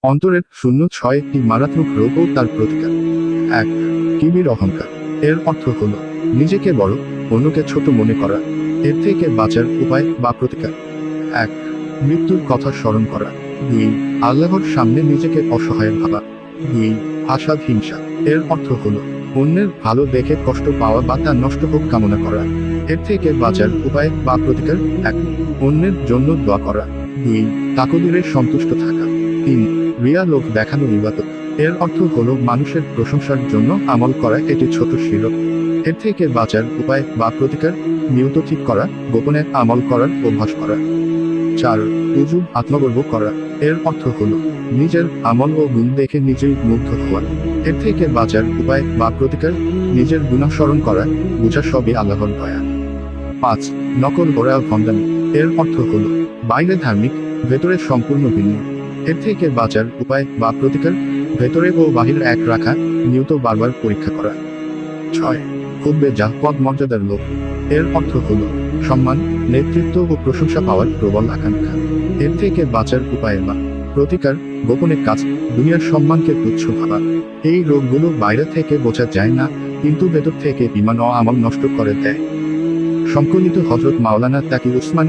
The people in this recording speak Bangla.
অন্তরের 06টি মারাত্মক রোগ ও তার প্রতিকার। 1. কিবির অহংকার। এর অর্থ হল নিজেকে বড়, অন্যকে ছোট মনে করা। এর থেকে বাঁচার উপায় বা প্রতিকার। 1. মৃত্যুর কথা স্মরণ করা। 2. আল্লাহর সামনে নিজেকে অসহায় ভাবা। 2. হাসাদ হিংসা। এর অর্থ হল অন্যের ভালো দেখে কষ্ট পাওয়া বা তা নষ্ট হোক কামনা করা। এর থেকে বাঁচার উপায় বা প্রতিকার। 1. অন্যের জন্য দোয়া করা। 2. তাকদীরে সন্তুষ্ট থাকা। 3. রিয়া লোক দেখানো ইবাদত। এর অর্থ হল মানুষের প্রশংসার জন্য আমল করা, এটি ছোট শিরক। এর থেকে বাঁচার উপায় বা প্রতিকার। নিয়ত ঠিক করা, গোপনে আমল করার অভ্যাস করা। 4. উজুব আত্মগর্ব করা। এর অর্থ হল নিজের আমল ও গুণ দেখে নিজেই মুগ্ধ হওয়া। এর থেকে বাঁচার উপায় বা প্রতিকার। নিজের গুনাহ স্মরণ করা, বোঝা সবই আল্লাহর দয়া। 5. নকল করা ভণ্ডামি। এর অর্থ হল বাইরে ধার্মিক, ভেতরে সম্পূর্ণ ভিন্ন। এর থেকে বাঁচার উপায় বা প্রতিকার। ভেতরে ও বাহির এক রাখা, নিয়ত বারবার পরীক্ষা করা। 6. খুববে যা পদ মর্যাদার লোভ। এর অর্থ হল সম্মান, নেতৃত্ব ও প্রশংসা পাওয়ার প্রবল আকাঙ্ক্ষা। এর থেকে বাঁচার উপায় বা প্রতিকার। গোপনে কাজ, দুনিয়ার সম্মানকে তুচ্ছ ভাবা। এই রোগগুলো বাইরে থেকে বোঝা যায় না, কিন্তু ভেতর থেকে ঈমান ও আমল নষ্ট করে দেয়। সংকলিত হযরত মাওলানা তাকি উসমানী